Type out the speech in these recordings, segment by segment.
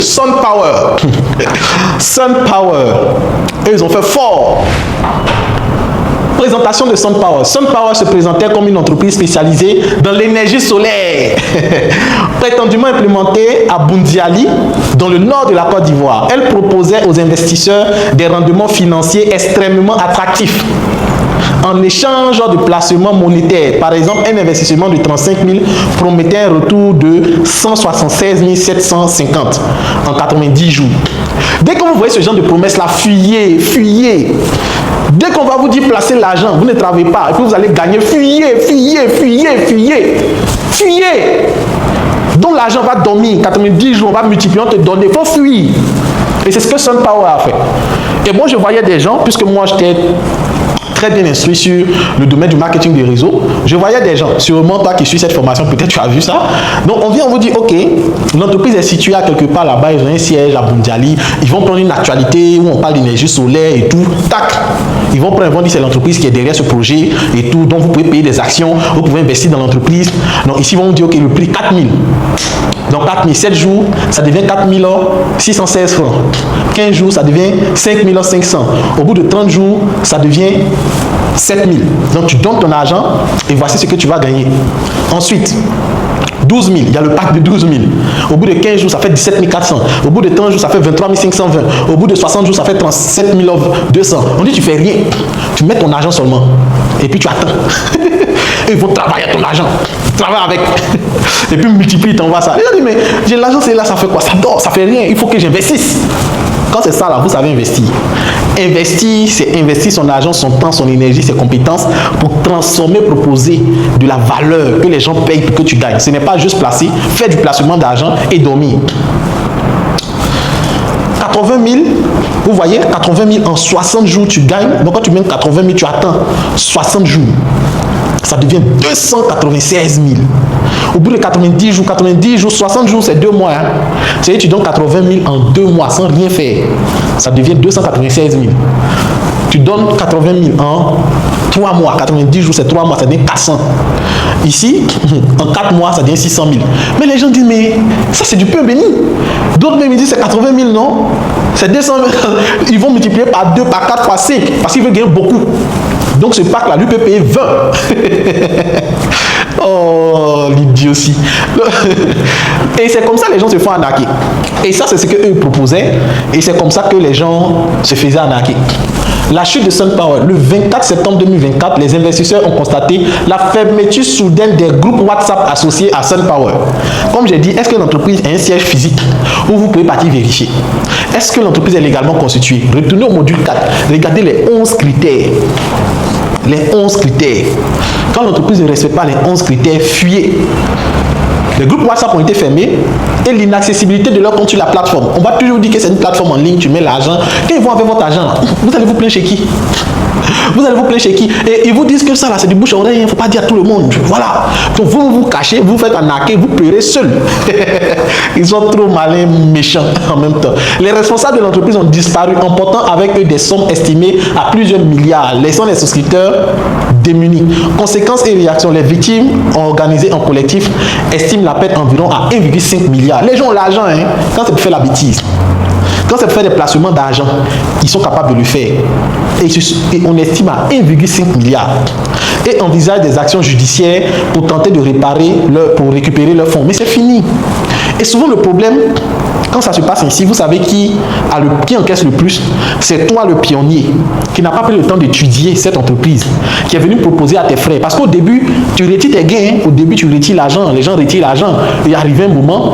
Sun Power. Sun Power. Et ils ont fait fort. Présentation de Sun Power. Sun Power se présentait comme une entreprise spécialisée dans l'énergie solaire, prétendument implémentée à Bundiali, dans le nord de la Côte d'Ivoire. Elle proposait aux investisseurs des rendements financiers extrêmement attractifs en échange de placements monétaires. Par exemple, un investissement de 35 000 promettait un retour de 176 750 en 90 jours. Dès que vous voyez ce genre de promesses-là, fuyez, fuyez. Dès qu'on va vous dire placer l'argent, vous ne travaillez pas, et puis vous allez gagner, fuyez, fuyez, fuyez, fuyez, fuyez. Donc l'argent va dormir, 90 jours, on va multiplier, on te donne, il faut fuir. Et c'est ce que Sun Power a fait. Et moi, je voyais des gens, puisque moi, j'étais très bien instruit sur le domaine du marketing des réseaux. Je voyais des gens, sûrement toi qui suis cette formation, peut-être tu as vu ça. Donc on vient, on vous dit, ok, l'entreprise est située à quelque part là-bas, ils ont un siège à Bundiali, ils vont prendre une actualité où on parle d'énergie solaire et tout, tac, ils vont prendre, ils vont dire c'est l'entreprise qui est derrière ce projet et tout, donc vous pouvez payer des actions, vous pouvez investir dans l'entreprise. Donc ici, ils vont vous dire, ok, le prix 4 000. Donc 4 000, 7 jours, ça devient 4 616 francs. 15 jours, ça devient 5 500. Au bout de 30 jours, ça devient 7 000. Donc tu donnes ton argent et voici ce que tu vas gagner. Ensuite, 12 000, il y a le pack de 12 000. Au bout de 15 jours, ça fait 17 400. Au bout de 30 jours, ça fait 23 520. Au bout de 60 jours, ça fait 37 200. On dit tu fais rien. Tu mets ton argent seulement. Et puis tu attends. Et il faut travailler ton argent. Travaille avec. Et puis multiplie, t'envoies ça. Et on dit mais j'ai l'argent, c'est là, ça fait quoi? Ça dort, ça fait rien. Il faut que j'investisse. Quand c'est ça là, vous savez investir. Investir, c'est investir son argent, son temps, son énergie, ses compétences pour transformer, proposer de la valeur que les gens payent pour que tu gagnes. Ce n'est pas juste placer, faire du placement d'argent et dormir. 80 000, vous voyez, 80 000 en 60 jours, tu gagnes. Donc quand tu mets 80 000, tu attends 60 jours. Ça devient 296 000. Au bout de 90 jours, 60 jours, c'est 2 mois. Hein. C'est-à-dire tu donnes 80 000 en 2 mois sans rien faire. Ça devient 296 000. Tu donnes 80 000 en 3 mois. 90 jours, c'est 3 mois, ça devient 400. Ici, en 4 mois, ça devient 600 000. Mais les gens disent, mais ça c'est du pain béni. D'autres même disent, c'est 80 000, non? C'est 200 000. Ils vont multiplier par 2, par 4, par 5, parce qu'ils veulent gagner beaucoup. Donc ce pack-là, lui peut payer 20. Oh, l'idiotie. Et c'est comme ça que les gens se font arnaquer. Et ça, c'est ce qu'eux proposaient. Et c'est comme ça que les gens se faisaient arnaquer. La chute de Sun Power. Le 24 septembre 2024, les investisseurs ont constaté la fermeture soudaine des groupes WhatsApp associés à Sun Power. Comme j'ai dit, est-ce que l'entreprise a un siège physique où vous pouvez partir vérifier? Est-ce que l'entreprise est légalement constituée? Retournez au module 4. Regardez les 11 critères. Les 11 critères. Quand l'entreprise ne respecte pas les 11 critères, fuyez. Les groupes WhatsApp ont été fermés et l'inaccessibilité de leur compte sur la plateforme. On va toujours dire que c'est une plateforme en ligne, tu mets l'argent. Quand ils vont avec votre argent, vous allez vous plaindre chez qui? Vous allez vous plaindre chez qui? Et ils vous disent que ça là, c'est du bouche à oreille, il ne faut pas dire à tout le monde. Voilà. Donc vous vous cachez, vous faites arnaquer, vous pleurez seul. Ils sont trop malins, méchants en même temps. Les responsables de l'entreprise ont disparu, emportant avec eux des sommes estimées à plusieurs milliards, laissant les souscripteurs démunis. Conséquences et réactions, les victimes organisées en collectif estiment la perte environ à 1,5 milliard. Les gens ont l'argent, hein, quand c'est pour faire la bêtise. Quand c'est pour faire des placements d'argent, ils sont capables de le faire. Et on estime à 1,5 milliard. Et envisagent des actions judiciaires pour tenter de pour récupérer leurs fonds. Mais c'est fini. Et souvent le problème, quand ça se passe ici, vous savez qui encaisse le plus? C'est toi le pionnier, qui n'a pas pris le temps d'étudier cette entreprise, qui est venu proposer à tes frères. Parce qu'au début, tu retires tes gains, au début tu retires l'argent, les gens retirent l'argent. Et arrivé un moment,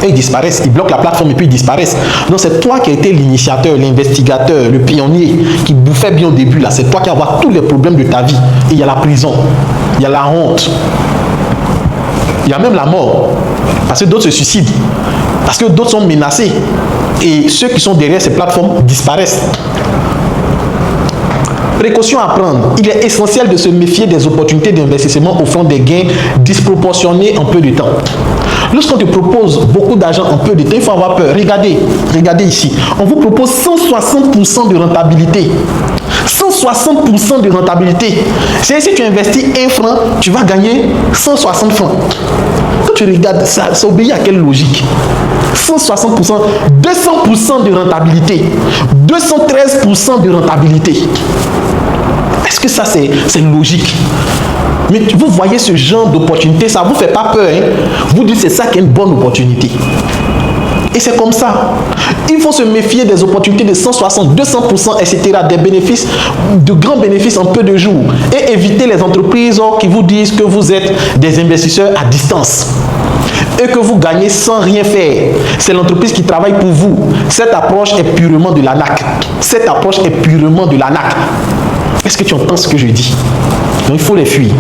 et ils disparaissent, ils bloquent la plateforme et puis ils disparaissent. Donc c'est toi qui as été l'initiateur, l'investigateur, le pionnier, qui bouffait bien au début là. C'est toi qui as avoir tous les problèmes de ta vie. Et il y a la prison, il y a la honte, il y a même la mort. Parce que d'autres se suicident, parce que d'autres sont menacés. Et ceux qui sont derrière ces plateformes disparaissent. Précaution à prendre. Il est essentiel de se méfier des opportunités d'investissement offrant des gains disproportionnés en peu de temps. Lorsqu'on te propose beaucoup d'argent en peu de temps, il faut avoir peur. Regardez ici. On vous propose 160% de rentabilité. 160% de rentabilité. C'est si tu investis 1 franc, tu vas gagner 160 francs. Quand tu regardes, ça obéit à quelle logique? 160%, 200% de rentabilité, 213% de rentabilité. Est-ce que ça c'est logique? Mais vous voyez ce genre d'opportunité, ça ne vous fait pas peur, hein? Vous dites c'est ça qui est une bonne opportunité. Et c'est comme ça. Il faut se méfier des opportunités de 160, 200%, etc. Des bénéfices, de grands bénéfices en peu de jours. Et éviter les entreprises qui vous disent que vous êtes des investisseurs à distance. Et que vous gagnez sans rien faire. C'est l'entreprise qui travaille pour vous. Cette approche est purement de l'arnaque. Cette approche est purement de l'arnaque. Est-ce que tu entends ce que je dis? Donc il faut les fuir.